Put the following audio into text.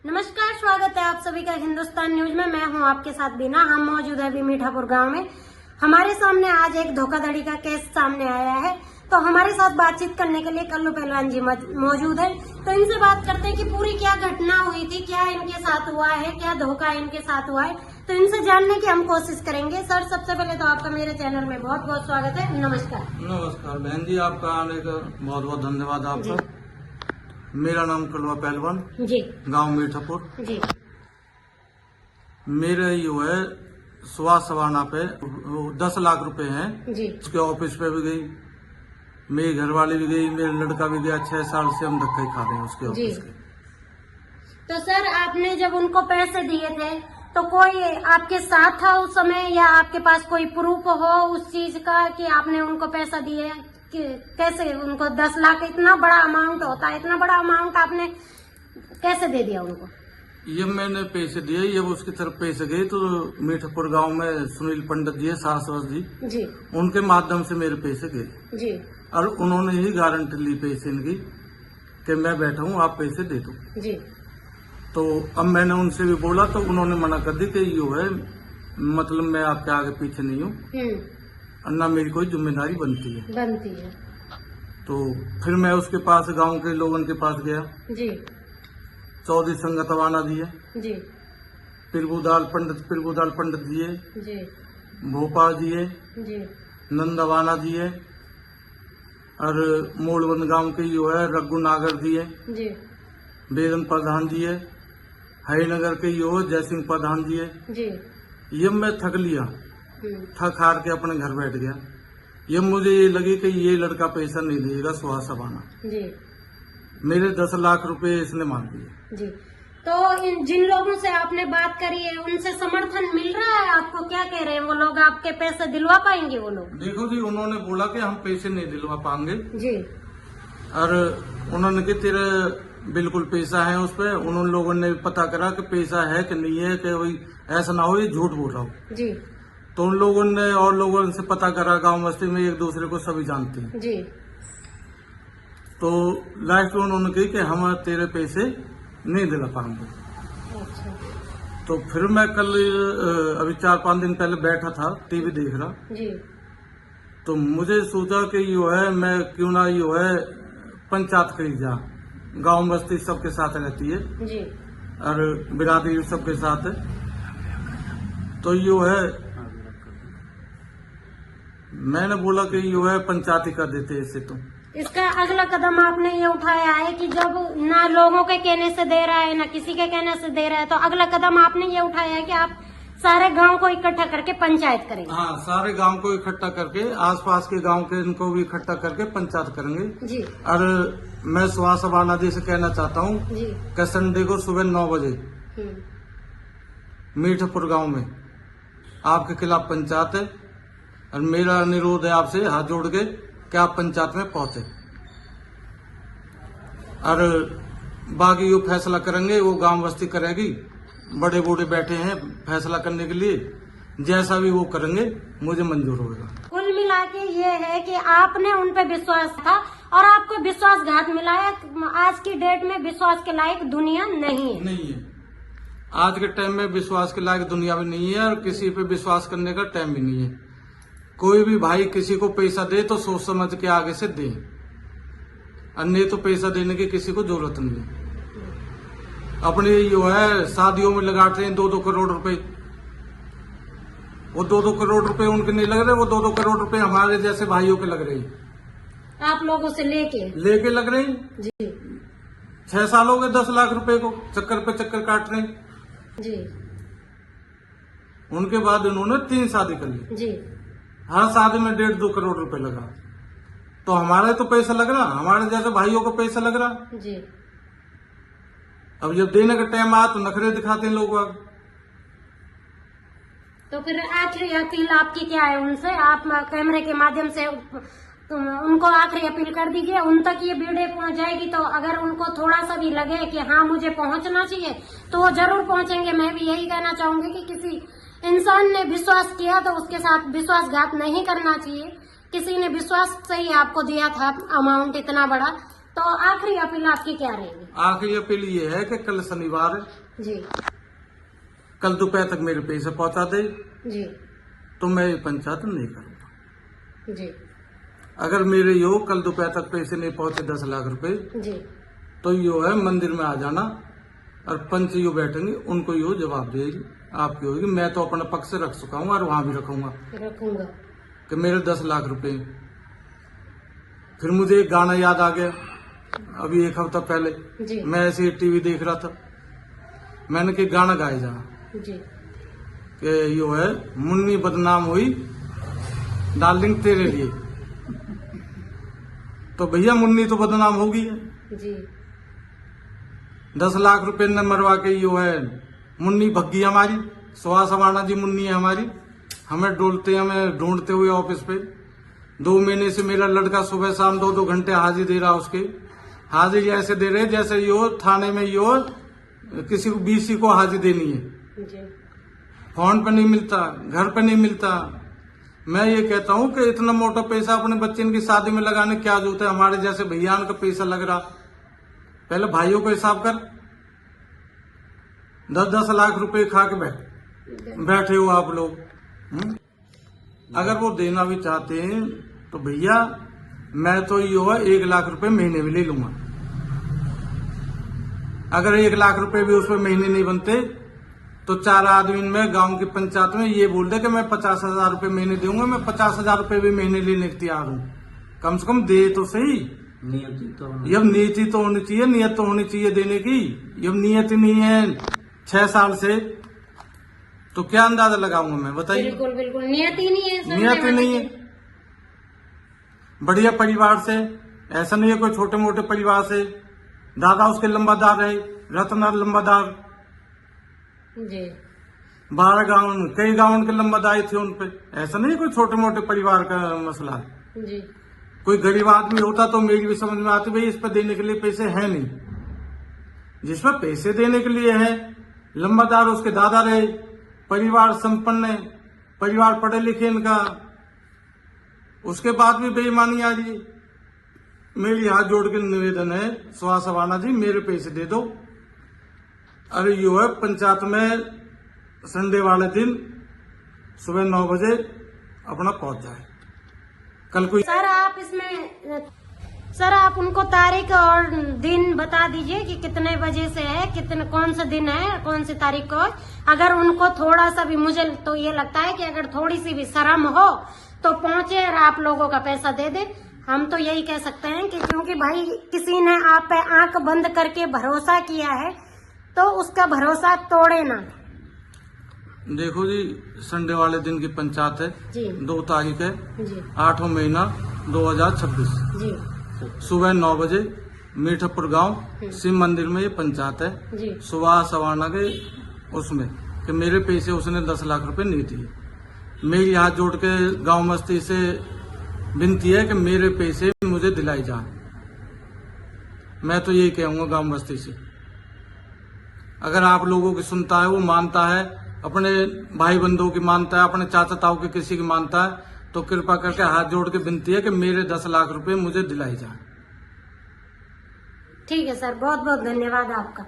नमस्कार, स्वागत है आप सभी का हिंदुस्तान न्यूज में। मैं हूं आपके साथ बीना। हम मौजूद है अभी मीठापुर गांव में। हमारे सामने आज एक धोखाधड़ी का केस सामने आया है, तो हमारे साथ बातचीत करने के लिए कल्लू पहलवान जी मौजूद है। तो इनसे बात करते हैं कि पूरी क्या घटना हुई थी, क्या इनके साथ हुआ है, क्या धोखा इनके साथ हुआ है। तो इनसे जानने की हम कोशिश करेंगे। सर, सबसे पहले तो आपका मेरे चैनल में बहुत बहुत स्वागत है। नमस्कार। नमस्कार बहन जी, आपका आने का बहुत बहुत धन्यवाद आपका। मेरा नाम कलवा पहलवान जी, गांव मीठापुर जी, मेरे यो है सुभाष सवाना पे 10 लाख रुपए हैं। जी, उसके ऑफिस पे भी गई, मेरी घरवाली भी गई, मेरा लड़का भी गया। 6 साल से हम धक्के खा रहे हैं उसके ऑफिस के। तो सर, आपने जब उनको पैसे दिए थे तो कोई आपके साथ था उस समय, या आपके पास कोई प्रूफ हो उस चीज का कि आपने उनको पैसा दिए? कि कैसे उनको 10 लाख इतना बड़ा अमाउंट होता है, इतना बड़ा अमाउंट आपने कैसे दे दिया उनको? ये मैंने पैसे दिए, ये उसकी तरफ पैसे गए तो मीठापुर गांव में सुनील पंडित जी है, सासवस जी, जी, उनके माध्यम से मेरे पैसे गए। जी, और उन्होंने ही गारंटी ली पैसे इनकी कि मैं बैठा हूँ, आप पैसे दे दो। जी, तो अब मैंने उनसे भी बोला तो उन्होंने मना कर दी कि यो है, मतलब मैं आपके आगे पीछे नहीं हूँ और ना मेरी कोई जिम्मेदारी बनती है। तो फिर मैं उसके पास गांव के लोगों के पास गया। जी, चौधरी संगतवाना जी है, जी, प्रभुदाल पंडित जी है, जी, भोपाल जी है, जी, नंदवाना जी है, और मोड़वन गांव के यो है रघु नागर जी है, जी, बेदन प्रधान जी है, हरिनगर के यो है जयसिंह प्रधान जी है। जी, ये मैं थक लिया, थक हार के अपने घर बैठ गया। ये मुझे ये लगी कि ये लड़का पैसा नहीं देगा सुहास सवाना। जी, मेरे 10 लाख रुपए इसने मांग दिए। जी। तो जिन लोगों से आपने बात करी है उनसे समर्थन मिल रहा है आपको? क्या कह रहे हैं वो लोग? आपके पैसे दिलवा पाएंगे वो लोग? देखो जी, उन्होंने बोला कि हम पैसे नहीं दिलवा पाएंगे, जी, और उन्होंने कि तेरे बिल्कुल पैसा है उस पे। उन लोगों ने पता करा कि पैसा है कि नहीं है, कि वही ऐसा ना हो ये झूठ बोल रहा हो। जी, तो उन लोगों ने और लोगों से पता करा, गांव बस्ती में एक दूसरे को सभी जानते हैं। जी, तो लास्ट में उन्होंने कही कि हम तेरे पैसे नहीं दिला पाएंगे। अच्छा, तो फिर मैं कल अभी 4-5 दिन पहले बैठा था, टीवी देख रहा, जी, तो मुझे सोचा कि यो है मैं क्यों ना यो है पंचायत करी जा। गांव बस्ती सबके साथ रहती है जी, और बिरादरी सबके साथ है। तो यो है, मैंने बोला कि यो है पंचायत ही कर देते इससे। तो इसका अगला कदम आपने ये उठाया है कि जब ना लोगों के कहने से दे रहा है ना किसी के कहने से दे रहा है, तो अगला कदम आपने ये उठाया है कि आप सारे गांव को इकट्ठा करके पंचायत करेंगे? हाँ, सारे गांव को इकट्ठा करके, आसपास के गांव के इनको भी इकट्ठा करके पंचायत करेंगे। जी, और मैं सुहास सवाना जी से कहना चाहता हूँ जी, कि संडे को सुबह 9 बजे मीठापुर गांव में आपके खिलाफ पंचायत है, और मेरा अनुरोध है आपसे हाथ जोड़ के कि आप पंचायत में पहुंचे, और बाकी जो फैसला करेंगे वो गांव बस्ती करेगी। बड़े बूढ़े बैठे हैं फैसला करने के लिए, जैसा भी वो करेंगे मुझे मंजूर होगा। कुल मिला के ये है कि आपने उन पे विश्वास था और आपको विश्वासघात मिला है। आज की डेट में विश्वास के लायक दुनिया नहीं है। आज के टाइम में विश्वास के लायक दुनिया भी नहीं है, और किसी पे विश्वास करने का टाइम भी नहीं है। कोई भी भाई किसी को पैसा दे तो सोच समझ के आगे से दे, अन्य तो पैसा देने की किसी को जरूरत नहीं है। अपने जो है शादियों में लगाते हैं 2-2 करोड़ रुपए, वो 2-2 करोड़ रुपए उनके नहीं लग रहे, वो 2-2 करोड़ रुपए हमारे जैसे भाइयों के लग रहे हैं। आप लोगों से लेके लग रहे हैं। जी, 6 साल हो गए 10 लाख रुपए को चक्कर पे चक्कर काट रहे हैं। जी, उनके बाद उन्होंने 3 शादी कर ली। जी, हर शादी में 1.5-2 करोड़ रुपए लगा। तो हमारे तो पैसा लग रहा, हमारे जैसे भाइयों को पैसा लग रहा। जी। अब जब देने का टाइम आया तो नखरे दिखाते हैं लोग। तो फिर आखिरी अपील आपकी क्या है उनसे? आप कैमरे के माध्यम से उनको आखिरी अपील कर दीजिए, उन तक ये वीडियो पहुंच जाएगी। तो अगर उनको थोड़ा सा भी लगे कि हाँ मुझे पहुंचना चाहिए तो वो जरूर पहुंचेंगे। मैं भी यही कहना चाहूंगी कि किसी इंसान ने विश्वास किया तो उसके साथ विश्वासघात नहीं करना चाहिए। किसी ने विश्वास से ही आपको दिया था अमाउंट इतना बड़ा, तो आखिरी अपील आपकी क्या रहेगी? आखिरी अपील ये है कि कल शनिवार है, जी कल दोपहर तक मेरे पैसे पहुंचा दे जी तो मैं ये पंचायत नहीं करूंगा। जी अगर मेरे यो कल दोपहर तक पैसे नहीं पहुंचे 10 लाख रुपए, जी तो यो है मंदिर में आ जाना और पंच यो बैठेंगे, उनको यो जवाब देगी आपकी होगी। मैं तो अपना पक्ष रख चुका हूँ और वहां भी रखूंगा कि मेरे 10 लाख रुपए। फिर मुझे एक गाना याद आ गया, अभी 1 हफ्ता पहले जी मैं ऐसे ही टीवी देख रहा था, मैंने कि गाना गाए जा जी कि यो है मुन्नी बदनाम हुई डार्लिंग तेरे लिए। तो भैया मुन्नी तो बदनाम होगी है। जी 10 लाख रुपए न मरवा के यो है मुन्नी भग्गी हमारी, सुहास सवाना जी मुन्नी है हमारी। हमें डोलते हमें ढूंढते हुए ऑफिस पे 2 महीने से मेरा लड़का सुबह शाम 2-2 घंटे हाजिर दे रहा, उसके हाजिरी ऐसे दे रहे जैसे यो थाने में यो किसी को बीसी को हाजिर देनी है। जी फोन पे नहीं मिलता, घर पे नहीं मिलता। मैं ये कहता हूँ कि इतना मोटा पैसा अपने बच्चे की शादी में लगाने क्या जरूरत है? हमारे जैसे भैया का पैसा लग रहा, पहले भाइयों को हिसाब कर। 10-10 लाख रुपए खा के बैठे हो आप लोग। अगर वो देना भी चाहते हैं तो भैया मैं तो यो है 1 लाख रुपए महीने में ले लूंगा। अगर 1 लाख रुपए भी उसमें महीने नहीं बनते तो 4 आदमी में गांव की पंचायत में ये बोल दे कि मैं 50,000 रुपए महीने दूंगा, मैं 50,000 रुपए भी महीने लेने को तैयार हूँ। कम से कम दे तो सही। यह नीति तो होनी चाहिए, नियत तो होनी चाहिए देने की। यह नियत नहीं है 6 साल से, तो क्या अंदाजा लगाऊंगा मैं, बताइए। बिल्कुल बिल्कुल नियत ही नहीं है, नियत ही नहीं है। बढ़िया परिवार से, ऐसा नहीं है कोई छोटे मोटे परिवार से। दादा उसके लंबादार रहे, रत्नार लंबादार, जी 12 गाँव कई गाँव के लंबादारी थे उन पे। ऐसा नहीं है कोई छोटे मोटे परिवार का मसला है। जी कोई गरीब आदमी होता तो मेरी भी समझ में आती, भाई इस पर देने के लिए पैसे है नहीं। जिसमें पैसे देने के लिए है, लंबादार उसके दादा रहे, परिवार संपन्न है, परिवार पढ़े लिखे इनका, उसके बाद भी बेईमानी आ रही है। मेरी हाथ जोड़ के निवेदन है, सुहास सवाना जी मेरे पैसे दे दो। अरे यो है पंचायत में संडे वाले दिन सुबह 9 बजे अपना पहुंच जाए। कल कोई सर आप उनको तारीख और दिन बता दीजिए कि कितने बजे से है, कितने कौन सा दिन है, कौन सी तारीख को। अगर उनको थोड़ा सा भी, मुझे तो ये लगता है कि अगर थोड़ी सी भी शर्म हो तो पहुंचे और आप लोगों का पैसा दे दे। हम तो यही कह सकते हैं कि क्योंकि भाई किसी ने आप पे आंख बंद करके भरोसा किया है तो उसका भरोसा तोड़े ना। देखो जी, संडे वाले दिन की पंचायत है जी 2 तारीख है जी 8वां महीना 2026 जी सुबह 9 बजे मीठापुर गांव शिव मंदिर में ये पंचायत है। जी सुहास सवाना के उसमें कि मेरे पैसे उसने 10 लाख रुपए नहीं दिए। मेरी हाथ जोड़ के गांव मस्ती से विनती है कि मेरे पैसे मुझे दिलाई जाए। मैं तो यही कहूंगा गांव मस्ती से, अगर आप लोगों की सुनता है, वो मानता है, अपने भाई बंधुओं की मानता है, अपने चाचा ताऊ की किसी की मानता है, तो कृपा करके हाथ जोड़ के विनती है कि मेरे 10 लाख रुपए मुझे दिलाई जाए। ठीक है सर, बहुत बहुत धन्यवाद आपका।